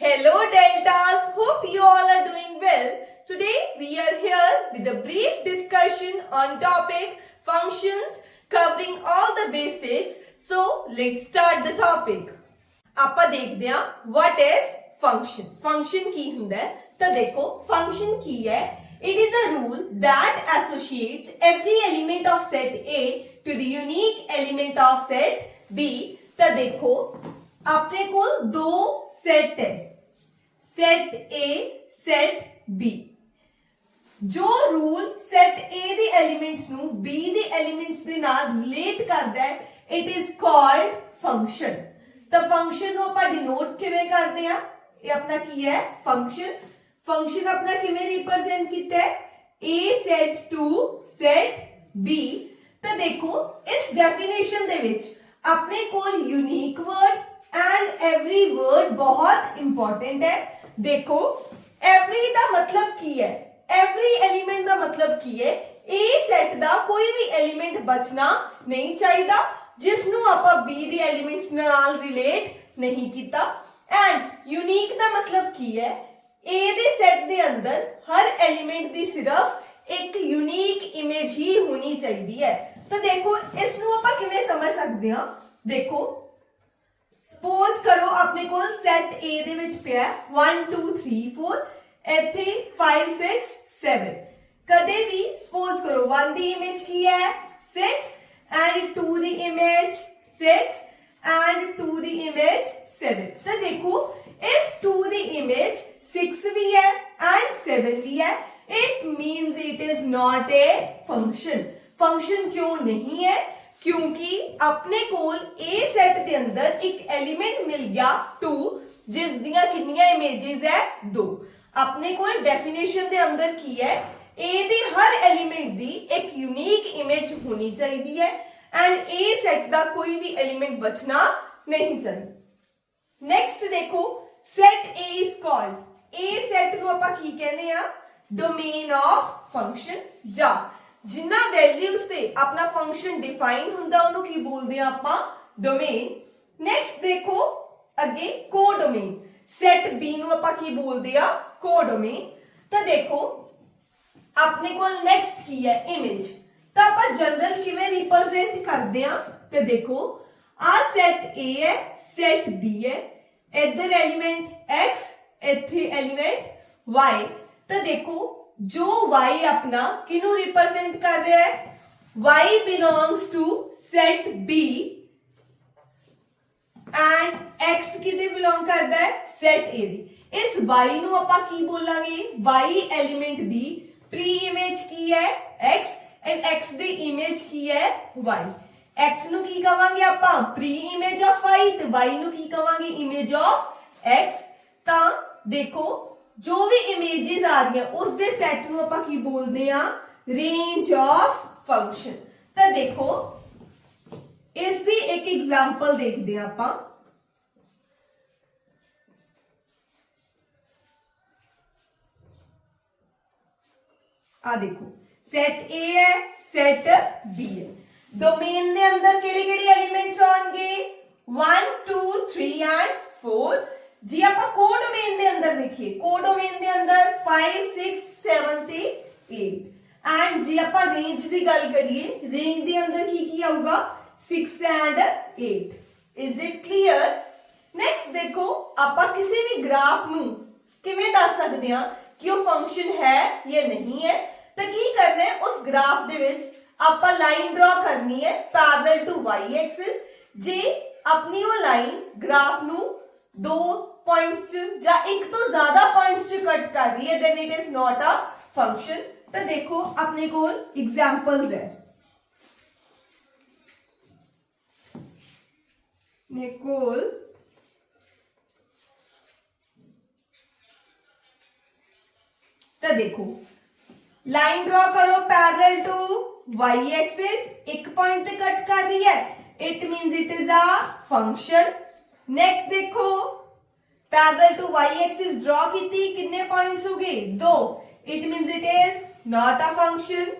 Hello Deltas, hope you all are doing well. Today we are here with a brief discussion on topic functions covering all the basics. So let's start the topic. ਆਪਾਂ ਦੇਖਦੇ ਹਾਂ what is function. Function ਕੀ ਹੁੰਦਾ ਹੈ? ਤਾਂ ਦੇਖੋ function ਕੀ ਹੈ? It is a rule that associates every element of set A to the unique element of set B. ਤਾਂ ਦੇਖੋ ਆਪਣੇ ਕੋਲ ਦੋ ਸੈਟ ਹੈ, ਸੈਟ A ਸੈਟ B। ਜੋ ਰੂਲ ਸੈਟ A ਦੇ ਐਲੀਮੈਂਟਸ ਨੂੰ B ਦੇ ਐਲੀਮੈਂਟਸ ਦੇ ਨਾਲ ਰਿਲੇਟ ਕਰਦਾ ਹੈ, ਇਟ ਇਜ਼ ਕਾਲਡ ਫੰਕਸ਼ਨ। ਤਾਂ ਫੰਕਸ਼ਨ ਨੂੰ ਆਪਾਂ ਡਿਨੋਟ ਕਿਵੇਂ ਕਰਦੇ ਆ? ਇਹ ਆਪਣਾ ਕੀ ਹੈ? ਫੰਕਸ਼ਨ। ਫੰਕਸ਼ਨ ਆਪਣਾ ਕਿਵੇਂ ਰਿਪਰੈਜ਼ੈਂਟ ਕੀਤਾ ਹੈ? A set to set B। ਤਾਂ ਦੇਖੋ ਇਸ ਡੈਫੀਨੇਸ਼ਨ ਦੇ ਵਿੱਚ ਆਪਣੇ ਕੋਲ unique word and every word बहुत इंपॉर्टेंट है। देखो एवरी का मतलब की है, एवरी एलिमेंट का मतलब की है ए सेट का कोई भी एलिमेंट बचना नहीं चाहिए जिसनों आपां बी दे एलिमेंट्स नाल रिलेट नहीं किया। एंड यूनिक का मतलब की है ए दे सेट दे अंदर हर एलिमेंट की सिर्फ एक यूनिक इमेज ही होनी चाहिए है। तो देखो इसनों आपां किवें समझ सकते हैं? देखो सपोज करो अपने को सेट ए दे विच पिया 1 2 3 4 इथे 5 6 7। कदे भी सपोज करो 1 दी इमेज की है 6 and 2 the image 6 and 2 the image 7। तो देखो इस 2 दी इमेज 6 भी है एंड 7 भी है। It means it is not a function. Function क्यों नहीं है? क्योंकि अपने कोल ए सेट के अंदर एक एलिमेंट मिल गया 2 जिस दियां कितनियां इमेजेस है 2। अपने कोल डेफिनेशन के अंदर की है ए दे हर एलिमेंट दी एक यूनिक इमेज होनी चाहिए है एंड ए सेट का कोई भी एलिमेंट बचना नहीं चाहिए। नेक्स्ट देखो set A is called a set नु आपां की कहने आ? Domain of function. जा जिन्ना वैल्यूज से अपना फंक्शन डिफाइन हुंदा उन्हों की बोलते हैं आपां डोमेन। नेक्स्ट देखो अगे कोडोमेन। सेट बी नु आपां की बोलते हैं? कोडोमेन। तो देखो अपने को नेक्स्ट की है इमेज। तो आपां जनरल किवें रिप्रेजेंट करते हैं? तो देखो आ सेट ए है सेट बी है, इधर एलिमेंट एक्स इथे एलिमेंट वाई। तो देखो जो y अपना किनु रिप्रेजेंट कर रहा है? y belongs to set B and x किदे बिलोंग करता है? सेट A दी। इस y नु आपां की बोलांगे? y एलिमेंट दी प्री इमेज की है x एंड x दी इमेज की है y। x नु की कहांगे आपां? प्री इमेज ऑफ y ते y नु की कहांगे? Image of x। ता देखो जो भी इमेजेस आ रही हैं उस दे सेट नु आपां की बोलदे आ? Range of function. तो देखो इस दी एक एग्जांपल देखदे आ आपां। आ देखो सेट ए है सेट बी है। डोमेन दे अंदर केड़े-केड़े एलिमेंट्स आउणगे? 1 2 3 एंड 4। जी आप कोडोमेन दे अंदर देखिए कोडोमेन दे अंदर 5 6 7 ते 8 एंड जी आप रेंज की गल करिए रेंज दे अंदर की आऊगा 6 and 8। Is it clear? Next देखो आप किसी भी ग्राफ नू किवें दस सकते हैं कि वो फंक्शन है या नहीं है? तो की करना है उस ग्राफ दे विच आप लाइन ड्रॉ करनी है पैरेलल टू वाई एक्सिस। जे अपनी वो लाइन ग्राफ नू दो पॉइंट्स या एक तो ज्यादा पॉइंट्स कट कर रही है then it is not a function. तो देखो अपने को एग्जांपल्स है। निकोल तो देखो लाइन ड्रॉ करो पैरेलल टू वाई एक्सिस, एक पॉइंट पे कट कर रही है, it means it is a function. Next देखो parallel to Y axis draw की थी, कितने पॉइंट्स हो गए? 2, it means it is not a function.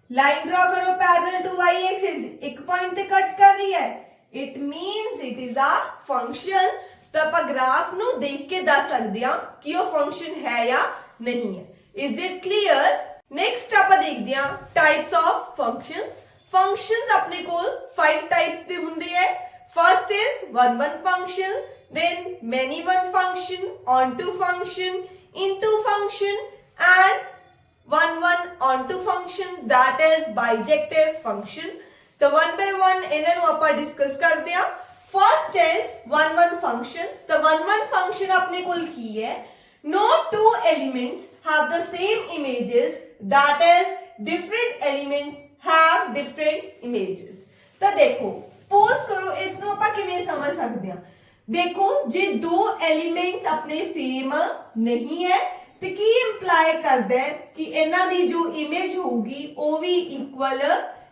Line draw करो पैरेलल टू वाई एक्सिस, एक पॉइंट पे कट कर रही है, it means it is a function. ਤਾਂ ਆਪਾਂ ਗ੍ਰਾਫ ਨੂੰ ਦੇਖ ਕੇ ਦੱਸ ਸਕਦੇ ਹਾਂ ਕਿ ਉਹ ਫੰਕਸ਼ਨ ਹੈ ਜਾਂ ਨਹੀਂ ਹੈ। Is it clear? ਨੈਕਸਟ ਆਪਾਂ ਦੇਖਦੇ ਹਾਂ ਟਾਈਪਸ ਆਫ ਫੰਕਸ਼ਨਸ। ਫੰਕਸ਼ਨਸ ਆਪਣੇ ਕੋਲ 5 ਟਾਈਪਸ ਦੇ ਹੁੰਦੇ ਹੈ। First is one one function, then many one function, onto function, into function and one one onto function, that is bijective function। तो one by one ਇਹਨਾਂ ਨੂੰ ਆਪਾਂ ਡਿਸਕਸ ਕਰਦੇ ਹਾਂ। First is one one function। तो one one function ਆਪਣੇ ਕੋਲ ਕੀ ਹੈ? No two elements have the same images, that is different elements have different images। ਤਾਂ ਦੇਖੋ ਸਪੋਜ਼ ਕਰੋ ਇਸ ਨੂੰ ਆਪਾਂ ਕਿਵੇਂ ਸਮਝ ਸਕਦੇ ਹਾਂ। ਦੇਖੋ ਜੇ ਦੋ ਐਲੀਮੈਂਟਸ ਆਪਣੇ ਸੇਮ ਨਹੀਂ ਹੈ ਤੇ ਕੀ ਇੰਪਲਾਈ ਕਰਦਾ ਹੈ ਕਿ ਇਹਨਾਂ ਦੀ ਜੋ ਇਮੇਜ ਹੋਊਗੀ ਉਹ ਵੀ ਇਕੁਅਲ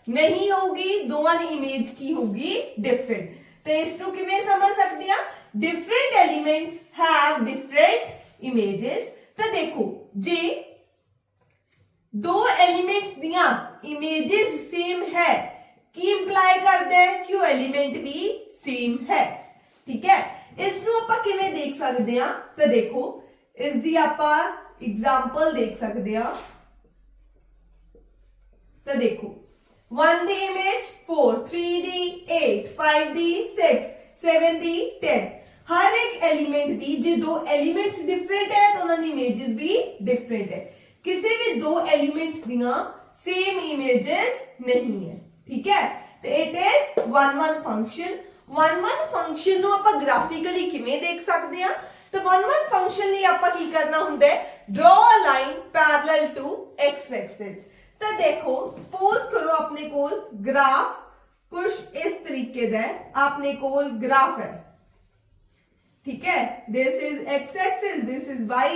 ਨਹੀਂ ਹੋਊਗੀ, ਦੋਵਾਂ ਦੀ ਇਮੇਜ ਕੀ ਹੋਊਗੀ? ਡਿਫਰੈਂਟ। ਤੇ ਇਸ ਨੂੰ ਕਿਵੇਂ ਸਮਝ ਸਕਦੇ ਹਾਂ? Different elements have different images. ਤਾਂ ਦੇਖੋ ਜੇ ਦੋ ਐਲੀਮੈਂਟਸ ਦੀਆਂ ਇਮੇजेस ਸੇਮ ਹੈ ਕੀ ਇੰਪਲਾਈ ਕਰਦਾ ਹੈ ਕਿ ਉਹ ਐਲੀਮੈਂਟ ਵੀ ਸੇਮ ਹੈ। ਠੀਕ ਹੈ, ਇਸ ਨੂੰ ਆਪਾਂ ਕਿਵੇਂ ਦੇਖ ਸਕਦੇ ਹਾਂ? ਤਾਂ ਦੇਖੋ ਇਸ ਦੀ ਆਪਾਂ एग्जाम्पल देख सकते हैं। तो देखो 1 दी इमेज 4, 3 दी 8, 5 दी 6, 7 दी 10। हर एक एलिमेंट दी जे दो एलिमेंट्स डिफरेंट है तो उनकी इमेजेस भी डिफरेंट है। किसी भी दो एलिमेंट्स दियां सेम इमेजेस नहीं है। ठीक है, तो it is one one function। one one function ਨੂੰ ਆਪਾਂ ਗ੍ਰਾਫਿਕਲੀ ਕਿਵੇਂ ਦੇਖ ਸਕਦੇ ਹਾਂ? तो one one function ਲਈ ਆਪਾਂ ਕੀ ਕਰਨਾ ਹੁੰਦਾ ਹੈ? draw a line parallel to x axis। तो देखो सपोज करो अपने कोल ग्राफ कुछ इस तरीके का है। अपने कोल ग्राफ है, ठीक है, this is x axis, this is y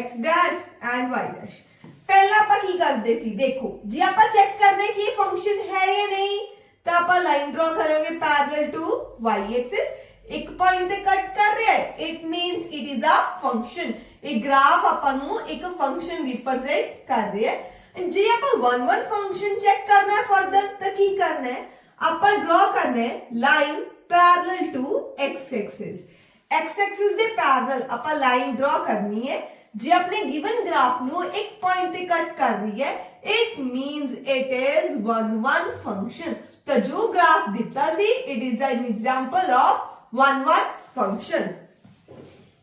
x dash and y dash। पहला ਆਪਾਂ ਕੀ ਕਰਦੇ ਸੀ? देखो ਜੇ ਆਪਾਂ ਚੈੱਕ ਕਰਨੇ ਕਿ ਇਹ ਫੰਕਸ਼ਨ ਹੈ ਜਾਂ ਨਹੀਂ ਤਾਂ ਆਪਾਂ ਲਾਈਨ ਡਰਾ ਕਰਾਂਗੇ ਪੈਰਲਲ ਟੂ y axis। एक पॉइंट ते कट कर रहा है, it means it is a function. एक ग्राफ अपन नु एक फंक्शन रिप्रेजेंट कर रहा है। जे अपन वन वन फंक्शन चेक करना है फर्दर तो की करना है? अपन ड्रॉ करना है line parallel to x axis. x axis दे पैरेलल अपन लाइन ड्रॉ करनी है। जे अपने गिवन ग्राफ नु एक पॉइंट ते कट कर रही है, it means it is one one function. तो जो ग्राफ दिता see it is an example of one one function।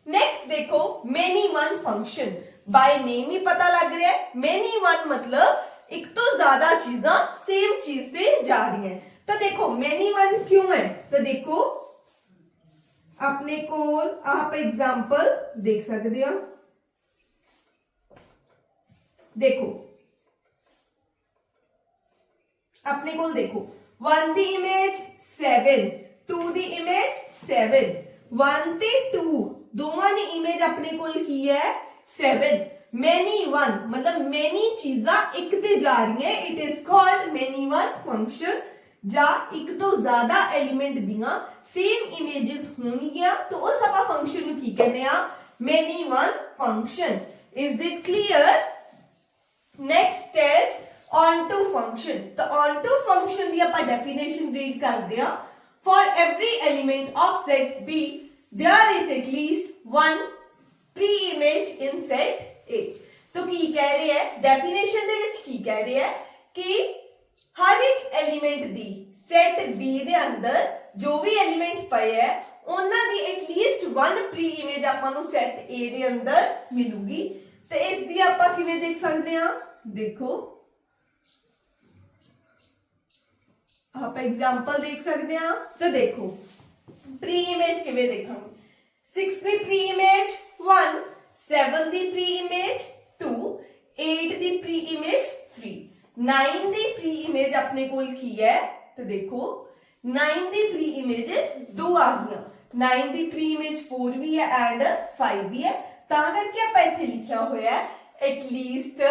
next देखो many one function। by name ही पता लग रहा है many one मतलब एक तो ज्यादा चीज़ां सेम चीज से जा रही हैं। तो देखो many one क्यों है? तो देखो अपने को आप एग्जांपल देख सकते हो। देखो अपने को देखो 1 दी इमेज 7, 2 दी इमेज 7, 1 ते 2 दोवां दी इमेज अपने कोल की है 7। many one मतलब many चीज़ां एक ते जा रही हैं, it is called many one function। जा एक तो ज्यादा एलिमेंट दियां सेम इमेजेस होणगियां तो उस ਆਪਾਂ फंक्शन ਨੂੰ ਕੀ ਕਹਿੰਦੇ ਆ? many one function। is it clear? next is onto function। तो onto function ਦੀ ਆਪਾਂ डेफिनेशन रीड करते हैं। For every element of set B, there is at least one pre-image in set A। तो की कह रहे हैं डेफिनेशन दे विच की कह रहे हैं कि हर एक एलिमेंट दी सेट B दे अंदर जो भी एलिमेंट्स पए है उन्हां दी एटलीस्ट वन प्री इमेज आपां नूं सेट A दे अंदर मिलूगी। तो इस दी आपां किवें देख सकते हैं? देखो आप एग्जांपल देख सकते हैं। तो देखो प्री इमेज किवें देखांगे? 6 दी प्री इमेज 1, 7 दी प्री इमेज 2, 8 दी प्री इमेज 3, 9 दी प्री इमेज अपने कोल की है। तो देखो 9 दी प्री इमेजेस दो आ गई। 9 दी प्री इमेज 4 भी है एंड 5 भी है। तां करके आप इत्थे लिखिया होया है एटलीस्ट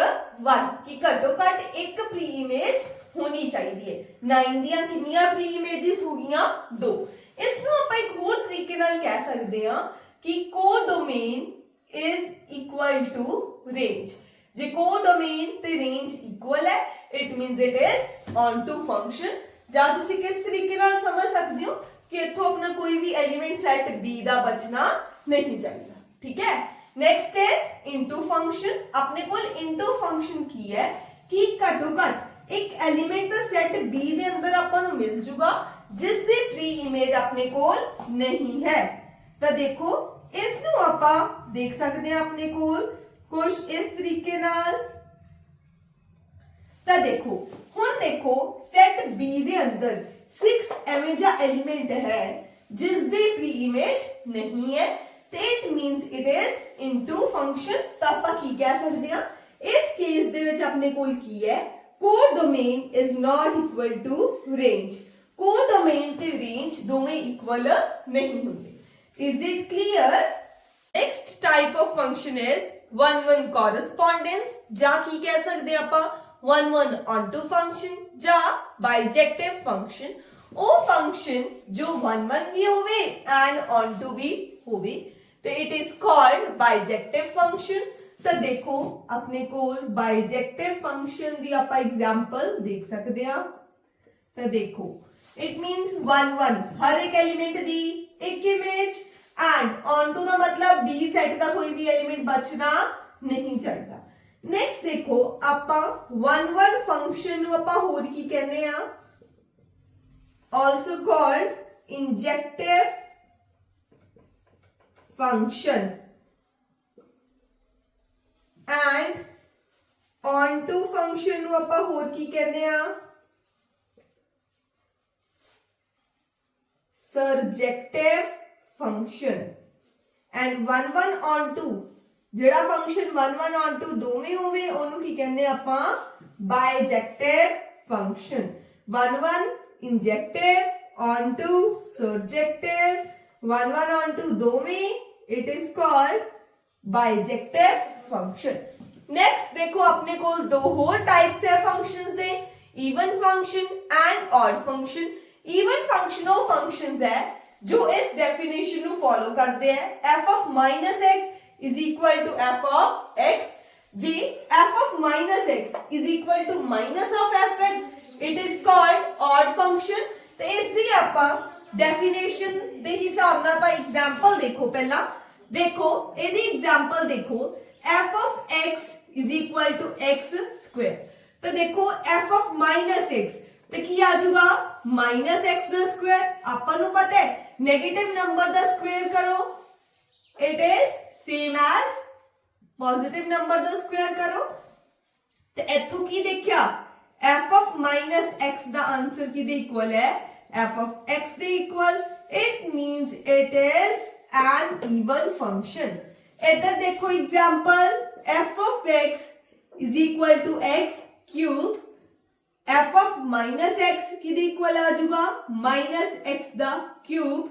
1 कि घटो घट एक प्री इमेज होनी चाहिए। 9 दियां कितनियां प्री इमेजेस हो गईयां? 2। इसनों आप एक होर तरीके नाल कह सकते हैं कि codomain is equal to range. जे कोडोमेन ते रेंज इक्वल है it means it is onto function. ਜਾਂ ਤੁਸੀਂ किस तरीके नाल समझ सकते हो? कि इथों अपना कोई भी एलिमेंट सैट बी दा बचना नहीं चाहिए। ठीक है, नेक्स्ट इज इनटू फंक्शन। अपने को इनटू फंक्शन की है कि घटो घट एक एलिमेंट दा सैट बी दे अंदर आपां नूं मिल जूगा जिस दी प्री इमेज अपने कोल नहीं है। तो देखो इस नूं आपां देख सकते हैं अपने कोल कुछ इस तरीके नाल। तो देखो हुण देखो सेट बी दे अंदर 6 एवें जा एलिमेंट है जिस दी प्री इमेज नहीं है, तो it means it is into function. तो आपां की कह सकते हैं इस केस दे विच अपने कोल की है codomain is not equal to range. Codomain ते रेंज दोवें इक्वल नहीं होंगे। Is it clear? Next type of function is one one correspondence, जा की कह सकते हैं आपां वन वन ऑनटू फंक्शन जा बाइजेक्टिव फंक्शन। वो फंक्शन जो वन वन भी होवे एंड ऑनटू भी होवे, तो it is called bijective function. तो देखो अपने कोल बाइजेक्टिव फंक्शन दी आपां एग्जांपल देख सकते हैं। तो देखो इट मींस वन वन हर एक एलिमेंट दी एक इमेज एंड ऑनटू दा मतलब बी सेट दा कोई भी एलिमेंट बचना नहीं चाहिए। नेक्स्ट देखो आपां वन वन फंक्शन नूं आपां होर की कहने आ, also called injective function and onto function ਨੂੰ ਆਪਾਂ ਹੋਰ ਕੀ ਕਹਿੰਦੇ ਆ surjective function and one one onto ਜਿਹੜਾ function one one onto ਦੋਵੇਂ ਹੋਵੇ ਉਹਨੂੰ ਕੀ ਕਹਿੰਦੇ ਆਪਾਂ bijective function। one one injective onto surjective one one onto दोवें it is called bijective function। Next देखो अपने को दो और टाइप्स है functions they, even function and odd function. Even function वो फंक्शंस है जो इस डेफिनेशन को फॉलो करते हैं f of minus x is equal to f of x। Ji f of minus x is equal to minus of fx, it is called odd function। तो इस दी आपां डेफिनेशन दे हिसाब नाल आपां एग्जांपल देखो। पहला देखो एदी एग्जांपल देखो f of x is equal to x square। तो देखो f of minus x तो की आ जाऊगा minus x दा स्क्वायर। आपां नूं पता है नेगेटिव नंबर दा स्क्वायर करो it is same as positive number दा स्क्वायर करो। तो इथों की देखिया f of minus x दा आंसर किदे इक्वल है f of x they equal, it means it is an even function। इधर देखो example f of x is equal to x cube, f of minus x किदे equal आ जाऊगा minus x दा cube,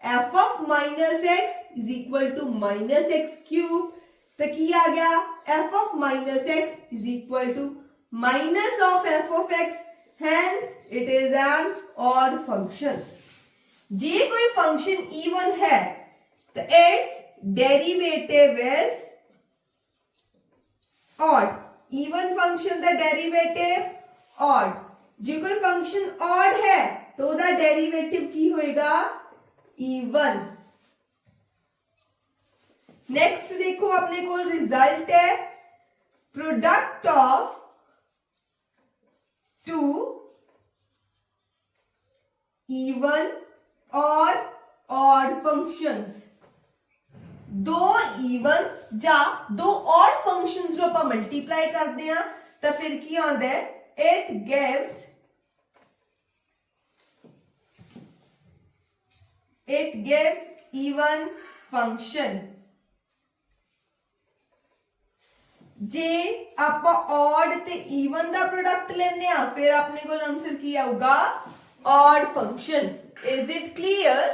f of minus x is equal to minus x cube। तो की आ गया f of minus x is equal to minus of f of x, hence it is an odd function। जे कोई function even है तो its derivative is odd। Even function दा derivative odd। जे कोई function odd है तो दा डेरिवेटिव की होएगा इवन। नेक्स्ट देखो अपने को रिजल्ट है प्रोडक्ट ऑफ टू इवन और ऑड फंक्शंस। दो इवन जा दो ऑड फंक्शंस जो आप मल्टीप्लाई करते हैं तो फिर की आंदा है इट गिव्स इवन फंक्शन। जे आप ऑड ते इवन दा प्रोडक्ट लेने आ फिर अपने को आंसर की आऊगा odd function. Is it clear?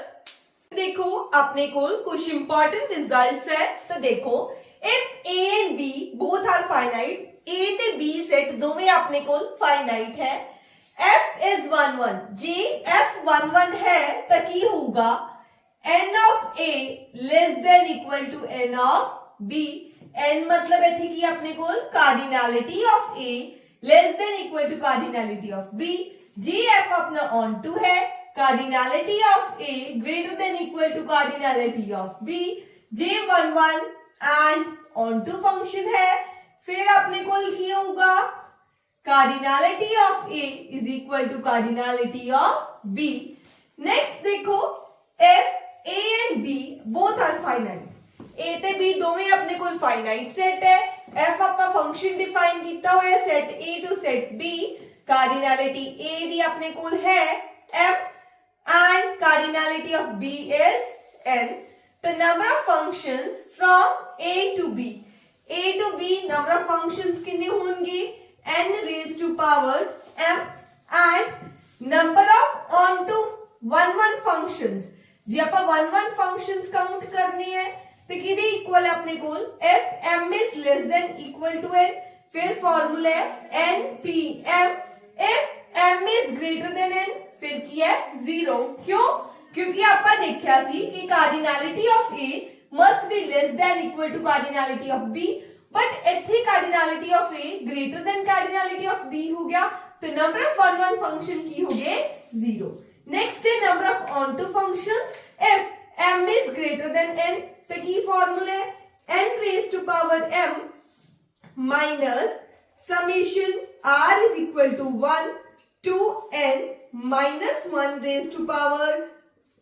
देखो अपने को कुछ इंपॉर्टेंट रिजल्ट्स है। तो देखो if a and b both are finite, a ते b सेट दोवें अपने को फाइनाइट है, f इज 1 1, जे f 1 1 है तो की होगा n of a less than equal to n of b। n मतलब इथे की अपने को cardinality of a less than equal to cardinality of b। जी f अपना ऑन टू है cardinality of A greater than equal to cardinality of B, J11 and onto function है, फिर अपने को की होगा cardinality of A is equal to cardinality of B. Next देखो F, A and B both are finite. A ਤੇ B ਦੋਵੇਂ ਆਪਣੇ ਕੋਲ finite set है. F ਆਪਾਂ function define ਕੀਤਾ ਹੋਇਆ set A to set B. Cardinality A ਦੀ ਆਪਣੇ ਕੋਲ ਹੈ M and cardinality of B is N. The number of functions from A to B. A to B number of functions कितने होंगे? N raised to power M and number of onto 1 functions. जे ਆਪਾਂ 1 functions count करनी है तो किधे equal है अपने कोल f m is less than equal to n. फिर formula है n p m. if m is greater than n फिर की है 0. क्यों? क्योंकि आपा देखा सी कि cardinality of A must be less than equal to cardinality of B, but इतनी cardinality of A greater than cardinality of B हो गया तो number of 1 function की हो गए 0. Next है number of onto functions. if m is greater than n तो की फॉर्मूला है n raised to power m minus summation r is equal to 1 to n minus 1 raised to power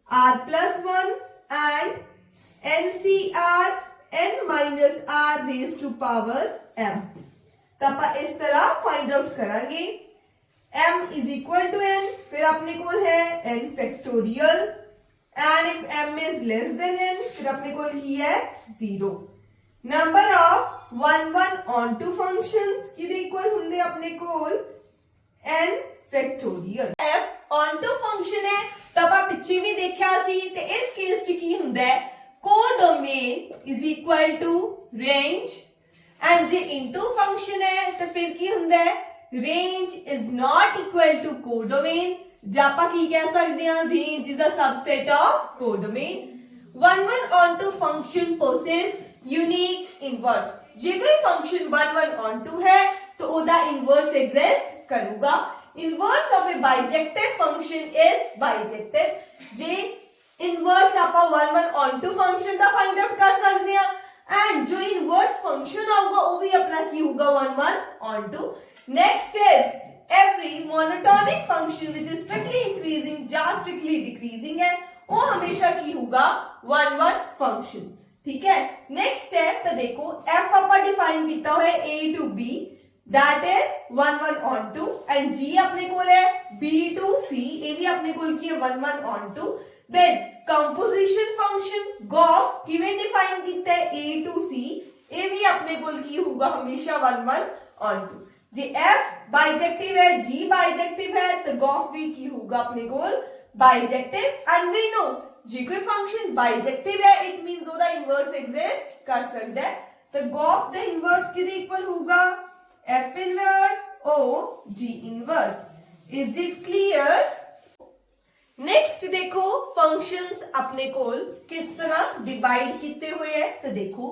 r plus 1 and ncr n minus r raised to power m. तो आप इस तरह find out करेंगे m is equal to n, फिर अपने को है n factorial and if m is less than n फिर अपने को ही है 0. number of 1 onto functions किधे equal होंगे अपने को n factorial. f onto function है तब आप पिछे भी देखा सी ते इस केस च की हुंदा है codomain is equal to range and J into function है तो फिर की हुंदा है range is not equal to codomain. जापा की कह सकते हैं range is a subset of codomain. 1 onto function possess unique inverse. जे कोई function 1 onto है तो ओदा inverse exist करूगा. Inverse of a bijective function is bijective. J inverse आपा 1 onto function दा find out कर सकते हैं and जो inverse function आऊगा वो भी अपना की होगा 1 onto. Next is every monotonic function which is strictly increasing या strictly decreasing है वो हमेशा की होगा 1 function. ठीक है. नेक्स्ट है तो देखो f आपा डिफाइन किया हुआ है a to b that is 1 onto and g अपने को है b to c ये भी अपने को की है 1 onto. then composition function gof किवें डिफाइन किया है a to c ये भी अपने को की होगा हमेशा 1 onto. जी f बाइजेक्टिव है g बाइजेक्टिव है तो gof भी की होगा अपने को बाइजेक्टिव. एंड वी नो जी कोई फंक्शन बाइजेक्टिव है इट मींस ओदा इनवर्स एग्जिस्ट कर सकता है तो gof द इनवर्स किदे इक्वल होगा f inverse o g inverse. Is it clear? Next देखो फंक्शंस अपने को किस तरह डिवाइड किए हुए है तो देखो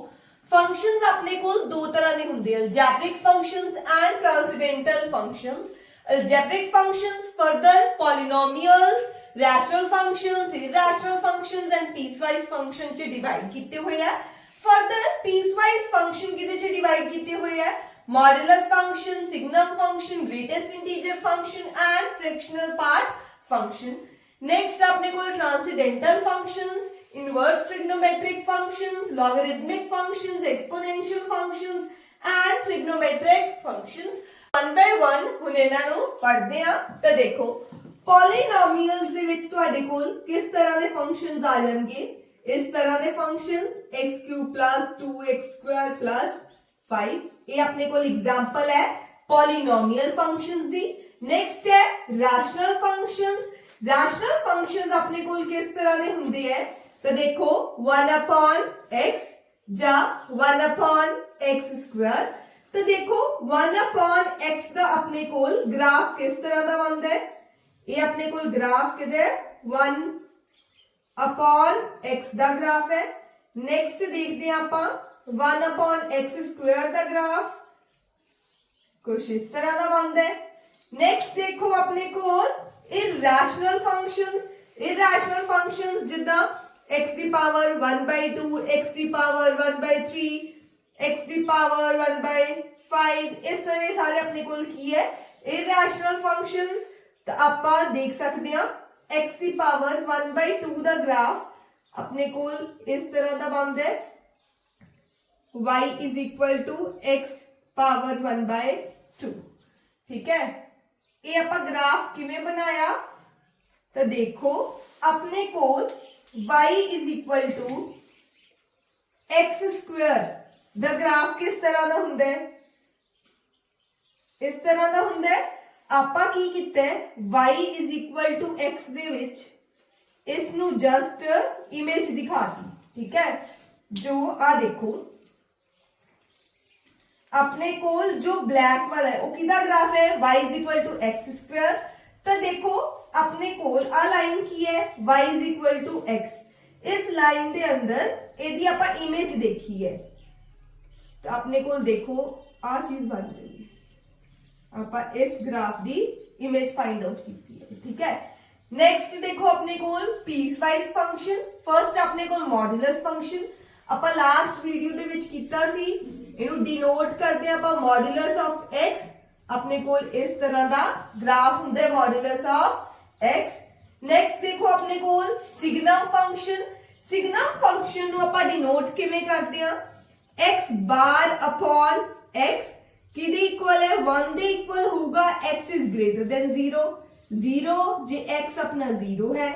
फंक्शंस अपने को दो तरह के होंगे algebraic functions and transcendental functions. Algebraic functions further polynomials rational functions irrational functions and piecewise function च डिवाइड किए हुए है. फर्दर पीसवाइज फंक्शन किदे च डिवाइड किए हुए है modulus function signum function greatest integer function and fractional part function. Next अपने को transcendental functions inverse trigonometric functions, logarithmic functions, exponential functions and trigonometric functions. One by one ਹੁਣ ਇਹਨਾਂ ਨੂੰ ਪੜ੍ਹਦੇ ਆ ਤਾਂ ਦੇਖੋ polynomials ਦੇ ਵਿੱਚ ਤੁਹਾਡੇ ਕੋਲ ਕਿਸ ਤਰ੍ਹਾਂ ਦੇ ਫੰਕਸ਼ਨਸ ਆ ਜਾਣਗੇ. ਇਸ ਤਰ੍ਹਾਂ ਦੇ ਫੰਕਸ਼ਨਸ x³ 2x² 5 ਇਹ ਆਪਣੇ ਕੋਲ ਐਗਜ਼ਾਮਪਲ ਹੈ polynomial functions ਦੀ. ਨੈਕਸਟ ਹੈ rational functions. rational functions ਆਪਣੇ ਕੋਲ ਕਿਸ ਤਰ੍ਹਾਂ ਦੇ ਹੁੰਦੇ ਹੈ तो देखो 1 upon x या 1 upon x square. तो देखो 1 upon x का अपने कोल ग्राफ किस तरह का बनता है ये अपने कोल ग्राफ किधर 1 upon x का ग्राफ है. नेक्स्ट देखते हैं आप 1 upon x square का ग्राफ कुछ इस तरह का बनता है. नेक्स्ट देखो अपने कोल irrational functions ਜਿੱਦਾਂ x ਦੀ ਪਾਵਰ 1/2 x ਦੀ ਪਾਵਰ 1/3 x ਦੀ ਪਾਵਰ 1/5 ਇਸ ਤਰ੍ਹਾਂ ਸਾਰੇ ਆਪਣੇ ਕੋਲ ਕੀ ਹੈ irrational functions। ਤਾਂ ਆਪਾਂ ਦੇਖ ਸਕਦੇ ਹਾਂ x ਦੀ ਪਾਵਰ 1/2 ਦਾ ਗ੍ਰਾਫ ਆਪਣੇ ਕੋਲ ਇਸ ਤਰ੍ਹਾਂ ਦਾ ਬਣਦਾ ਹੈ y is equal to x power 1/2। ठीक है, ये आप ग्राफ किवें बनाया तो देखो अपने कोल y is equal to x square दा ग्राफ किस तरह दा हुंदा है, इस तरह दा हुंदा है। आपां की कीता है y is equal to x दे विच इस नू जस्ट इमेज दिखाती। ठीक है, जो आ देखो अपने कोल जो ब्लैक वाला है वो किदा ग्राफ है y is equal to x square। तो देखो अपने कोल आ लाइन की है y is equal to x, इस लाइन दे अंदर एदी आपां इमेज देखी है तो अपने कोल देखो आ चीज बन गई, आपां इस ग्राफ दी इमेज फाइंड आउट की है। ठीक है, नेक्स्ट देखो अपने कोल पीस वाइज फंक्शन। फर्स्ट अपने कोल मॉड्यूलस फंक्शन आपां लास्ट वीडियो दे विच कीता सी, इनू डिनोट करते हैं आपां मॉड्यूलस ऑफ x। अपने कोल इस तरह दा ग्राफ हुंदा है मॉड्यूलस ऑफ x। नेक्स्ट देखो अपने कोल सिग्नम फंक्शन। सिग्नम फंक्शन नू आपां डिनोट किवें करते हैं x बार अपॉन x किदे इक्वल है 1 दे इक्वल होगा x is greater than 0 0 J x अपना 0 है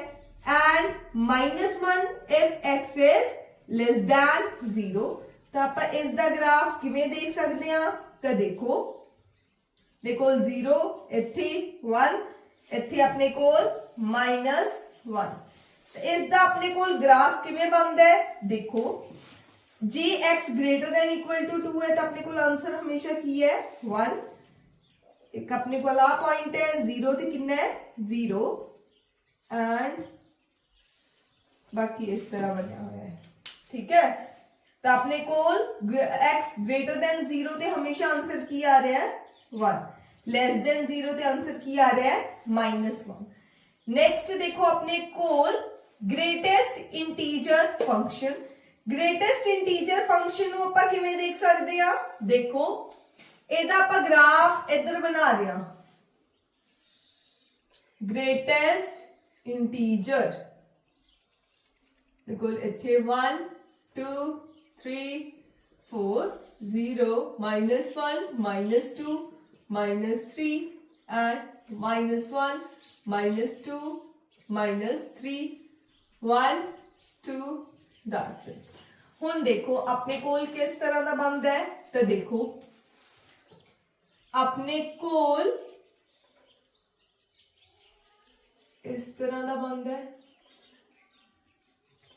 and -1 if x is less than 0। तो आप इस दा ग्राफ किवें देख सकते हैं तो देखो देखो 0 इत्थे 1 इत्थे अपने कोल -1। तो इस दा अपने कोल ग्राफ किवें बनदा है देखो जे x greater than equal to 2 है तो अपने कोल आंसर हमेशा की है 1। एक अपने कोल आ पॉइंट है 0 ते कितना है 0 एंड बाकी इस तरह बना हुआ है। ठीक है, तो अपने कोल x ग्रेटर देन 0 ते हमेशा आंसर की आ रहा है 1, लेस देन 0 ते आंसर की आ रहा है -1। नेक्स्ट देखो अपने कोल greatest integer function. Greatest integer function ਨੂੰ ਆਪਾਂ ਕਿਵੇਂ ਦੇਖ ਸਕਦੇ ਆ ਦੇਖੋ ਇਹਦਾ ਆਪਾਂ ਗ੍ਰਾਫ ਇੱਧਰ ਬਣਾ ਰਹੇ ਆ ग्रेटेस्ट इंटीजर देखो ਇੱਥੇ 1 2 3 4 0 -1 -2 -3 and -1 -2 -3 1 2 that's it। हुण देखो अपने कोल किस तरह दा बनदा है तो देखो अपने कोल इस तरह दा बनदा है,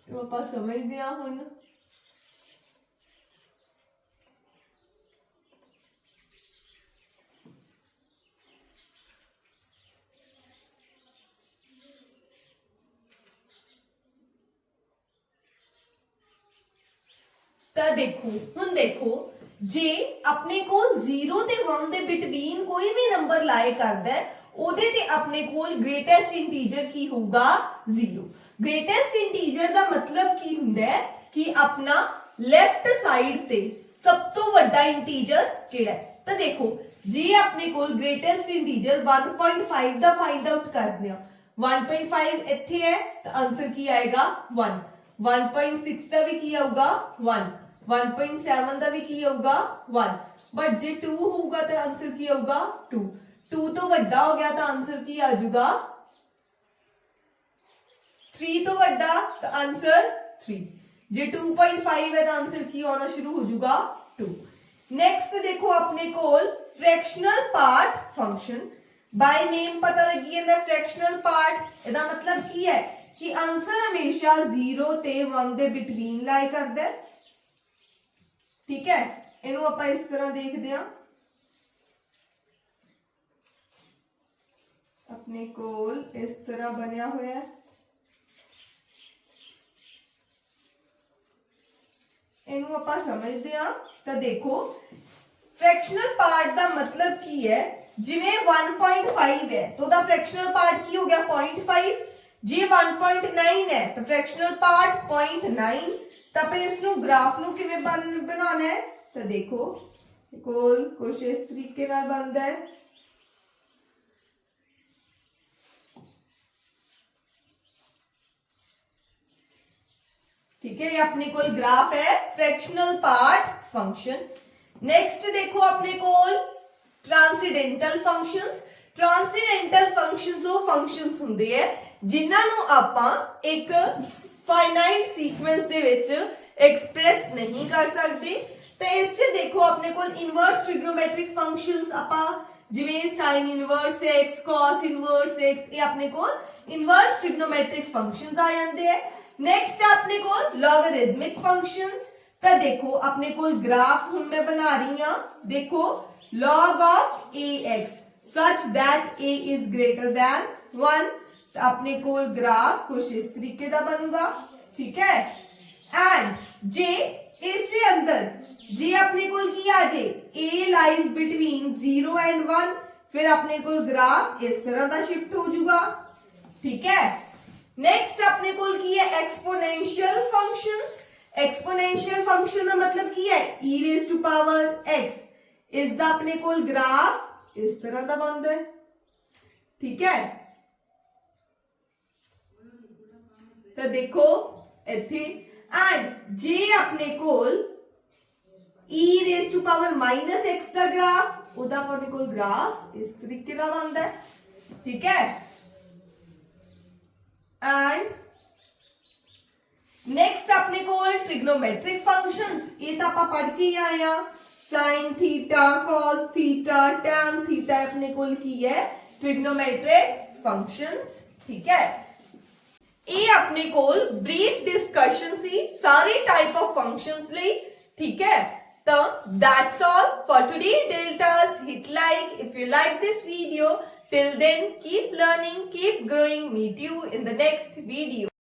तो आपां समझदे हां हुण। ਤਾਂ ਦੇਖੋ ਹੁਣ ਦੇਖੋ ਜੇ ਆਪਣੇ ਕੋਲ 0 ਤੇ 1 ਦੇ ਬਿਟਵੀਨ ਕੋਈ ਵੀ ਨੰਬਰ ਲਾਏ ਕਰਦਾ ਹੈ ਉਹਦੇ ਤੇ ਆਪਣੇ ਕੋਲ ਗ੍ਰੇਟੈਸਟ ਇੰਟੀਜਰ ਕੀ ਹੋਊਗਾ 0। ਗ੍ਰੇਟੈਸਟ ਇੰਟੀਜਰ ਦਾ ਮਤਲਬ ਕੀ ਹੁੰਦਾ ਹੈ ਕਿ ਆਪਣਾ ਲੈਫਟ ਸਾਈਡ ਤੇ ਸਭ ਤੋਂ ਵੱਡਾ ਇੰਟੀਜਰ ਕਿਹੜਾ ਹੈ। ਤਾਂ ਦੇਖੋ ਜੇ ਆਪਣੇ ਕੋਲ ਗ੍ਰੇਟੈਸਟ ਇੰਟੀਜਰ 1.5 ਦਾ ਫਾਈਂਡ ਆਊਟ ਕਰਦੇ ਆ 1.5 ਇੱਥੇ ਹੈ ਤਾਂ ਆਨਸਰ ਕੀ ਆਏਗਾ 1। 1.6 ਦਾ ਵੀ ਕੀ ਆਊਗਾ 1, 1.7 ਦਾ ਵੀ ਕੀ ਆਊਗਾ 1, ਬਟ ਜੇ 2 ਹੋਊਗਾ ਤਾਂ ਆਨਸਰ ਕੀ ਆਊਗਾ 2। 2 ਤੋਂ ਵੱਡਾ ਹੋ ਗਿਆ ਤਾਂ ਆਨਸਰ ਕੀ ਆ ਜਾਊਗਾ 3 ਤੋਂ ਵੱਡਾ ਤਾਂ ਆਨਸਰ 3। ਜੇ 2.5 ਹੈ ਤਾਂ ਆਨਸਰ ਕੀ ਆਉਣਾ ਸ਼ੁਰੂ ਹੋ ਜਾਊਗਾ 2। नेक्स्ट देखो अपने कोल fractional part function by name पता लगी है फ्रैक्शनल पार्ट ਇਹਦਾ मतलब ਕੀ ਹੈ कि आंसर हमेशा 0 ਤੇ 1 ਦੇ ਬਿਟਵੀਨ ਲਾਈ ਕਰਦਾ ਹੈ। ठीक है, ਇਹਨੂੰ ਆਪਾਂ ਇਸ ਤਰ੍ਹਾਂ ਦੇਖਦੇ ਹਾਂ अपने कोल इस तरह बनया हुआ है। ਇਹਨੂੰ ਆਪਾਂ ਸਮਝਦੇ ਹਾਂ ਤਾਂ ਦੇਖੋ फ्रैक्शनल पार्ट ਦਾ ਮਤਲਬ ਕੀ ਹੈ ਜਿਵੇਂ 1.5 ਹੈ ਤਾਂ ਉਹਦਾ ਫ੍ਰੈਕਸ਼ਨਲ ਪਾਰਟ ਕੀ ਹੋ ਗਿਆ 0.5 ਜੇ 1.9 ਹੈ ਤਾਂ ਫ੍ਰੈਕਸ਼ਨਲ ਪਾਰਟ 0.9 ਤਾਂ ਆਪਾਂ ਇਸ ਨੂੰ ਗ੍ਰਾਫ ਨੂੰ ਕਿਵੇਂ ਬਣਾਉਣਾ ਹੈ ਤਾਂ ਦੇਖੋ ਕੋਲ ਕੁਝ ਇਸ ਤਰੀਕੇ ਨਾਲ ਬਣਦਾ ਹੈ ठीक है ये अपने को ग्राफ है फ्रैक्शनल पार्ट फंक्शन नेक्स्ट देखो अपने को ट्रांसीडेंटल फंक्शंस ट्रांसीडेंटल फंक्शंस वो फंक्शंस ਹੁੰਦੇ ਹੈ ਜਿਨ੍ਹਾਂ ਨੂੰ ਆਪਾਂ ਇੱਕ ਫਾਈਨਾਈਟ ਸੀਕੁਐਂਸ ਦੇ ਵਿੱਚ ਐਕਸਪ੍ਰੈਸ ਨਹੀਂ ਕਰ ਸਕਦੇ ਤਾਂ ਇਸ 'ਚ ਦੇਖੋ ਆਪਣੇ ਕੋਲ ਇਨਵਰਸ ਟ੍ਰਿਗਨੋਮੈਟ੍ਰਿਕ ਫੰਕਸ਼ਨਸ ਆਪਾਂ ਜਿਵੇਂ sin inverse x cos inverse x ਇਹ ਆਪਣੇ ਕੋਲ ਇਨਵਰਸ ਟ੍ਰਿਗਨੋਮੈਟ੍ਰਿਕ ਫੰਕਸ਼ਨਸ ਆ ਜਾਂਦੇ ਹੈ नेक्स्ट अपने को लॉगरिथमिक फंक्शंस तो देखो अपने को ग्राफ हूं मैं बना रही हूं देखो log of ax such that a is greater than 1 तो अपने को ग्राफ कुछ इस तरीके का बनूंगा ठीक है एंड जे इससे अंदर जे अपने को की आ जे a lies between 0 and 1 फिर अपने को ग्राफ इस तरह का शिफ्ट हो जाऊगा ठीक है नेक्स्ट अपने को की है एक्सपोनेंशियल फंक्शंस एक्सपोनेंशियल फंक्शन का मतलब की है e raised to power x इस दा अपने को ग्राफ इस तरह का बनता है ठीक है तो देखो इथे एंड जे अपने को e raised to power minus x का ग्राफ उदा अपने को ग्राफ इस तरीके का बनता है ठीक है एंड नेक्स्ट अपने को ट्रिग्नोमेट्रिक फंक्शंस ये तो आप पढ़ के ही आए sine theta cos theta tan theta अपने को की है ट्रिग्नोमेट्रिक फंक्शंस ठीक है ये अपने को ब्रीफ डिस्कशन सी सारे टाइप ऑफ फंक्शंस ਲਈ ठीक है तो that's all for today deltas hit like if you like this video till then keep learning keep growing meet you in the next video